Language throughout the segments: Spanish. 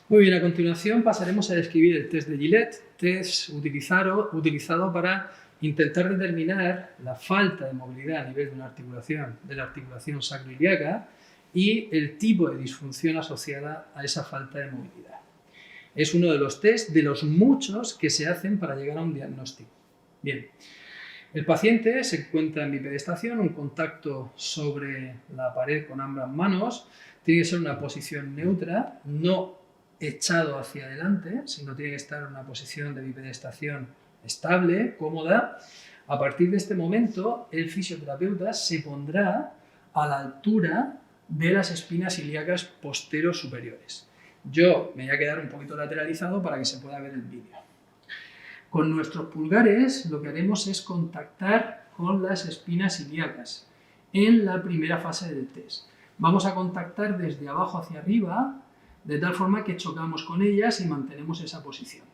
Muy bien, a continuación pasaremos a describir el test de Gillette, test utilizado para intentar determinar la falta de movilidad a nivel de la articulación sacroiliaca y el tipo de disfunción asociada a esa falta de movilidad. Es uno de los test de los muchos que se hacen para llegar a un diagnóstico. Bien, el paciente se encuentra en bipedestación, un contacto sobre la pared con ambas manos, tiene que ser una posición neutra, no echado hacia adelante, sino tiene que estar en una posición de bipedestación estable, cómoda. A partir de este momento, el fisioterapeuta se pondrá a la altura de las espinas ilíacas posteros superiores. Yo me voy a quedar un poquito lateralizado para que se pueda ver el vídeo. Con nuestros pulgares lo que haremos es contactar con las espinas ilíacas en la primera fase del test. Vamos a contactar desde abajo hacia arriba, de tal forma que chocamos con ellas y mantenemos esa posición.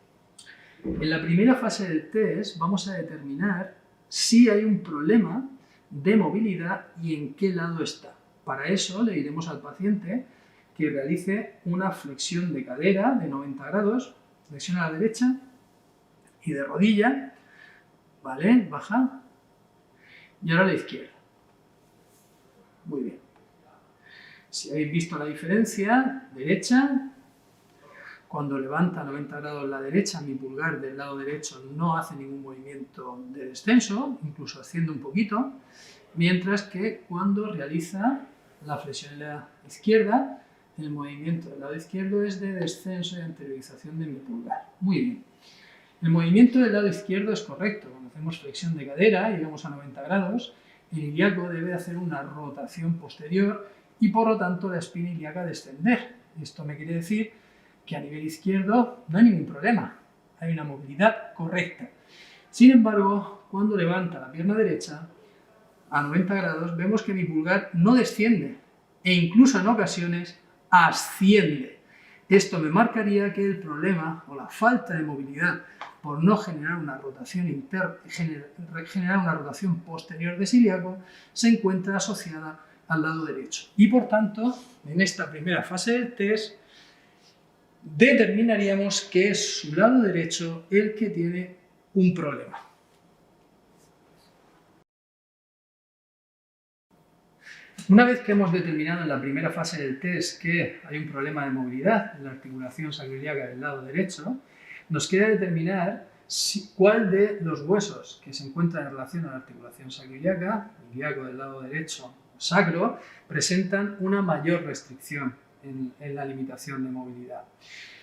En la primera fase del test vamos a determinar si hay un problema de movilidad y en qué lado está. Para eso le diremos al paciente que realice una flexión de cadera de 90 grados, flexión a la derecha y de rodilla, ¿vale? Baja, y ahora a la izquierda. Muy bien. Si habéis visto la diferencia, derecha, cuando levanta 90 grados la derecha, mi pulgar del lado derecho no hace ningún movimiento de descenso, incluso asciende un poquito, mientras que cuando realiza la flexión en la izquierda, el movimiento del lado izquierdo es de descenso y anteriorización de mi pulgar. Muy bien. El movimiento del lado izquierdo es correcto. Cuando hacemos flexión de cadera y llegamos a 90 grados, el ilíaco debe hacer una rotación posterior y por lo tanto la espina ilíaca descender. Esto me quiere decir que a nivel izquierdo no hay ningún problema, hay una movilidad correcta. Sin embargo, cuando levanta la pierna derecha a 90 grados, vemos que mi pulgar no desciende e incluso en ocasiones asciende. Esto me marcaría que el problema o la falta de movilidad por no generar una rotación posterior de ese ilíaco se encuentra asociada al lado derecho. Y por tanto, en esta primera fase del test, determinaríamos que es su lado derecho el que tiene un problema. Una vez que hemos determinado en la primera fase del test que hay un problema de movilidad en la articulación sacroiliaca del lado derecho, nos queda determinar cuál de los huesos que se encuentran en relación a la articulación sacroiliaca, el ilíaco del lado derecho sacro, presentan una mayor restricción en la limitación de movilidad.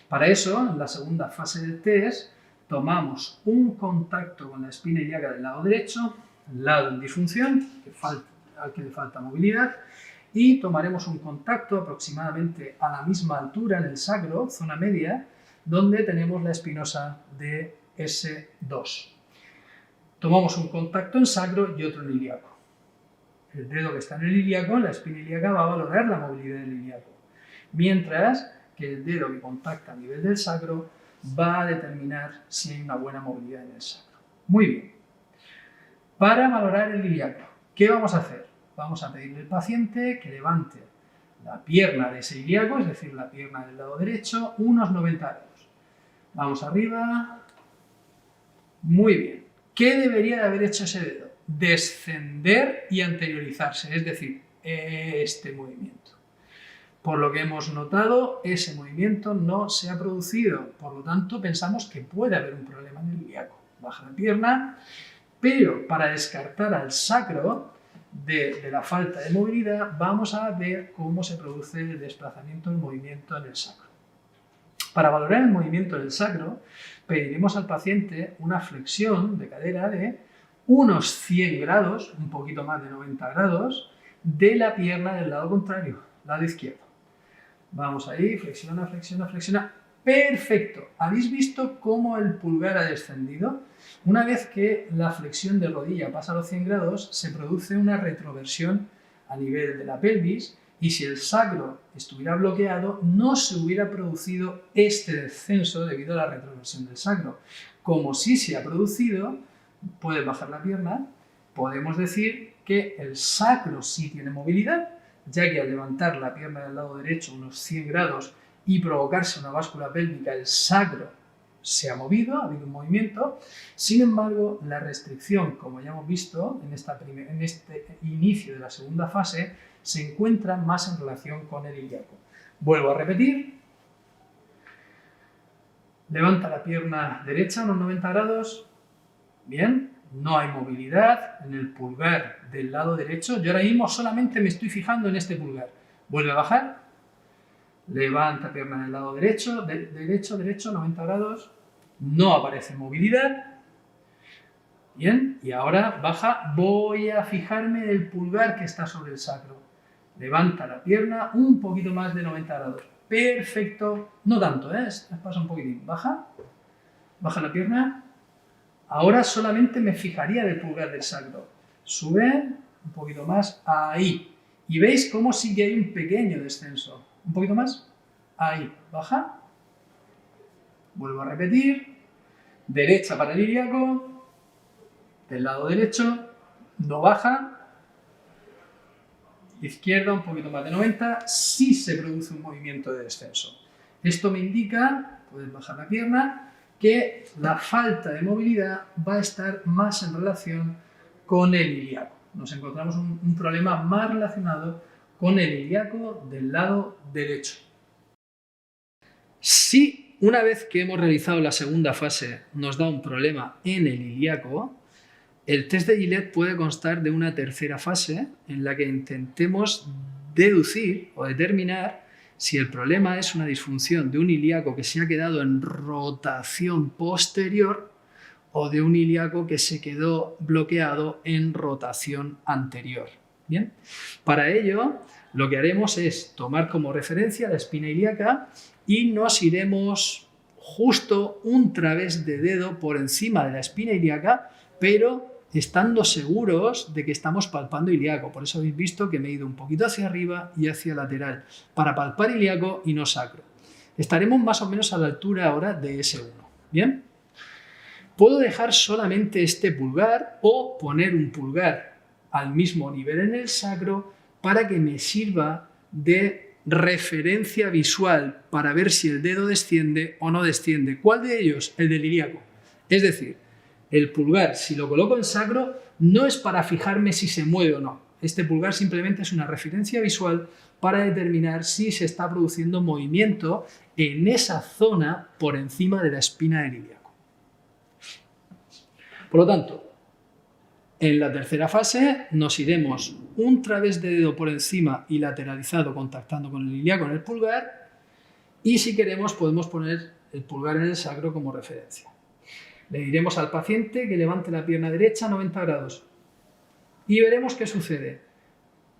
Para eso, en la segunda fase del test, tomamos un contacto con la espina ilíaca del lado derecho, el lado en disfunción, al que le falta movilidad, y tomaremos un contacto aproximadamente a la misma altura en el sacro, zona media, donde tenemos la espinosa de S2. Tomamos un contacto en sacro y otro en ilíaco. El dedo que está en el ilíaco, la espina ilíaca, va a valorar la movilidad del ilíaco, mientras que el dedo que contacta a nivel del sacro va a determinar si hay una buena movilidad en el sacro. Muy bien. Para valorar el ilíaco, ¿qué vamos a hacer? Vamos a pedirle al paciente que levante la pierna de ese ilíaco, es decir, la pierna del lado derecho, unos 90 grados. Vamos arriba. Muy bien. ¿Qué debería de haber hecho ese dedo? Descender y anteriorizarse, es decir, este movimiento. Por lo que hemos notado, ese movimiento no se ha producido, por lo tanto pensamos que puede haber un problema en el ilíaco. Baja la pierna, pero para descartar al sacro de la falta de movilidad, vamos a ver cómo se produce el desplazamiento del movimiento en el sacro. Para valorar el movimiento del sacro, pediremos al paciente una flexión de cadera de unos 100 grados, un poquito más de 90 grados, de la pierna del lado contrario, lado izquierdo. Vamos ahí, flexiona, flexiona, flexiona. ¡Perfecto! ¿Habéis visto cómo el pulgar ha descendido? Una vez que la flexión de rodilla pasa a los 100 grados, se produce una retroversión a nivel de la pelvis y si el sacro estuviera bloqueado, no se hubiera producido este descenso debido a la retroversión del sacro. Como sí se ha producido, puedes bajar la pierna, podemos decir que el sacro sí tiene movilidad, ya que al levantar la pierna del lado derecho unos 100 grados y provocarse una báscula pélvica, el sacro se ha movido, ha habido un movimiento. Sin embargo, la restricción, como ya hemos visto en este inicio de la segunda fase, se encuentra más en relación con el ilíaco. Vuelvo a repetir. Levanta la pierna derecha unos 90 grados. Bien, no hay movilidad en el pulgar del lado derecho. Yo ahora mismo solamente me estoy fijando en este pulgar. Vuelve a bajar. Levanta pierna del lado derecho, derecho, 90 grados. No aparece movilidad. Bien, y ahora baja. Voy a fijarme en el pulgar que está sobre el sacro. Levanta la pierna un poquito más de 90 grados. Perfecto. No tanto, pasa un poquitín. Baja. Baja la pierna. Ahora solamente me fijaría en el pulgar del sacro. Sube un poquito más. Ahí. Y veis cómo sí que hay un pequeño descenso. Un poquito más. Ahí. Baja. Vuelvo a repetir. Derecha para el ilíaco. Del lado derecho. No baja. Izquierda, un poquito más de 90, sí se produce un movimiento de descenso. Esto me indica, puedes bajar la pierna, que la falta de movilidad va a estar más en relación con el ilíaco. Nos encontramos un problema más relacionado con el ilíaco del lado derecho. Si una vez que hemos realizado la segunda fase nos da un problema en el ilíaco, el test de Gillette puede constar de una tercera fase en la que intentemos deducir o determinar si el problema es una disfunción de un ilíaco que se ha quedado en rotación posterior o de un ilíaco que se quedó bloqueado en rotación anterior. Bien, para ello lo que haremos es tomar como referencia la espina ilíaca y nos iremos justo un través de dedo por encima de la espina ilíaca, pero estando seguros de que estamos palpando ilíaco. Por eso habéis visto que me he ido un poquito hacia arriba y hacia lateral, para palpar ilíaco y no sacro. Estaremos más o menos a la altura ahora de S1. ¿Bien? Puedo dejar solamente este pulgar o poner un pulgar al mismo nivel en el sacro para que me sirva de referencia visual para ver si el dedo desciende o no desciende. ¿Cuál de ellos? El del ilíaco. Es decir, el pulgar, si lo coloco en sacro, no es para fijarme si se mueve o no. Este pulgar simplemente es una referencia visual para determinar si se está produciendo movimiento en esa zona por encima de la espina del ilíaco. Por lo tanto, en la tercera fase nos iremos un través de dedo por encima y lateralizado contactando con el ilíaco en el pulgar, y si queremos podemos poner el pulgar en el sacro como referencia. Le diremos al paciente que levante la pierna derecha a 90 grados y veremos qué sucede.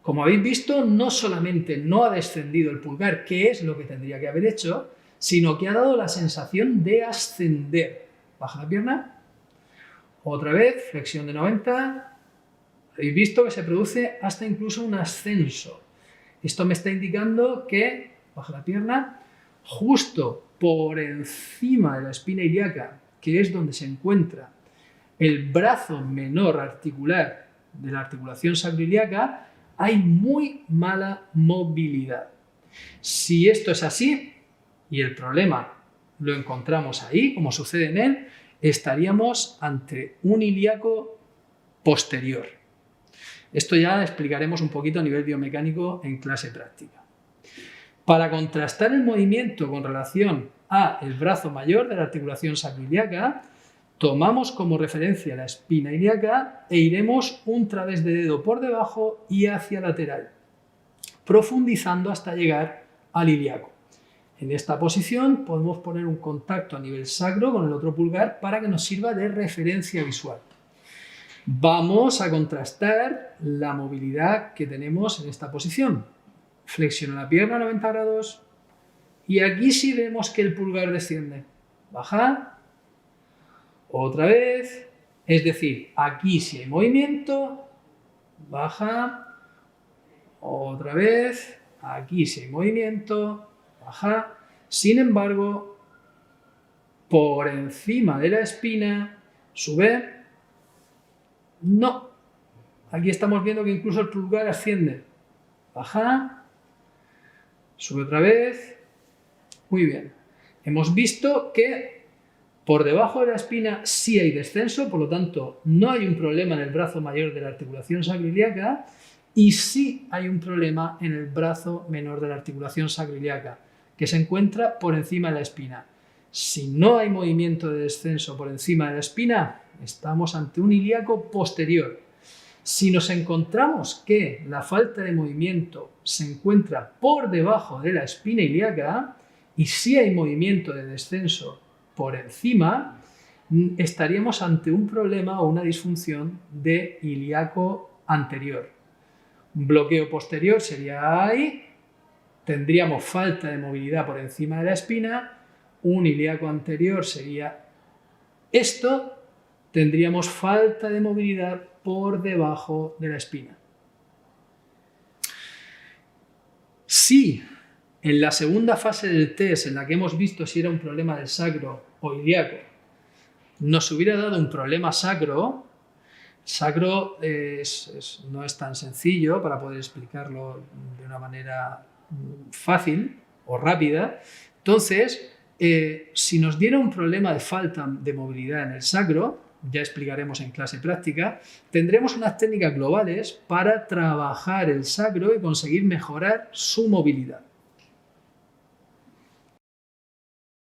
Como habéis visto, no solamente no ha descendido el pulgar, que es lo que tendría que haber hecho, sino que ha dado la sensación de ascender. Baja la pierna. Otra vez, flexión de 90. Habéis visto que se produce hasta incluso un ascenso. Esto me está indicando que, baja la pierna, justo por encima de la espina ilíaca, que es donde se encuentra el brazo menor articular de la articulación sacroiliaca, hay muy mala movilidad. Si esto es así, y el problema lo encontramos ahí, como sucede en él, estaríamos ante un ilíaco posterior. Esto ya explicaremos un poquito a nivel biomecánico en clase práctica. Para contrastar el movimiento con relación a el brazo mayor de la articulación sacroiliaca, tomamos como referencia la espina ilíaca e iremos un través de dedo por debajo y hacia lateral, profundizando hasta llegar al ilíaco. En esta posición podemos poner un contacto a nivel sacro con el otro pulgar para que nos sirva de referencia visual. Vamos a contrastar la movilidad que tenemos en esta posición. Flexiono la pierna a 90 grados y aquí sí vemos que el pulgar desciende. Baja. Otra vez. Es decir, aquí sí hay movimiento. Baja. Otra vez. Aquí sí hay movimiento. Baja. Sin embargo, por encima de la espina, sube. No. Aquí estamos viendo que incluso el pulgar asciende. Baja. Sube otra vez. Muy bien. Hemos visto que por debajo de la espina sí hay descenso, por lo tanto no hay un problema en el brazo mayor de la articulación sacroiliaca y sí hay un problema en el brazo menor de la articulación sacroiliaca, que se encuentra por encima de la espina. Si no hay movimiento de descenso por encima de la espina, estamos ante un ilíaco posterior. Si nos encontramos que la falta de movimiento se encuentra por debajo de la espina ilíaca y si hay movimiento de descenso por encima, estaríamos ante un problema o una disfunción de ilíaco anterior. Un bloqueo posterior sería ahí, tendríamos falta de movilidad por encima de la espina, un ilíaco anterior sería esto, tendríamos falta de movilidad por debajo de la espina. Si en la segunda fase del test, en la que hemos visto si era un problema del sacro o ilíaco, nos hubiera dado un problema sacro, no es tan sencillo para poder explicarlo de una manera fácil o rápida. Entonces, si nos diera un problema de falta de movilidad en el sacro, ya explicaremos en clase práctica, tendremos unas técnicas globales para trabajar el sacro y conseguir mejorar su movilidad.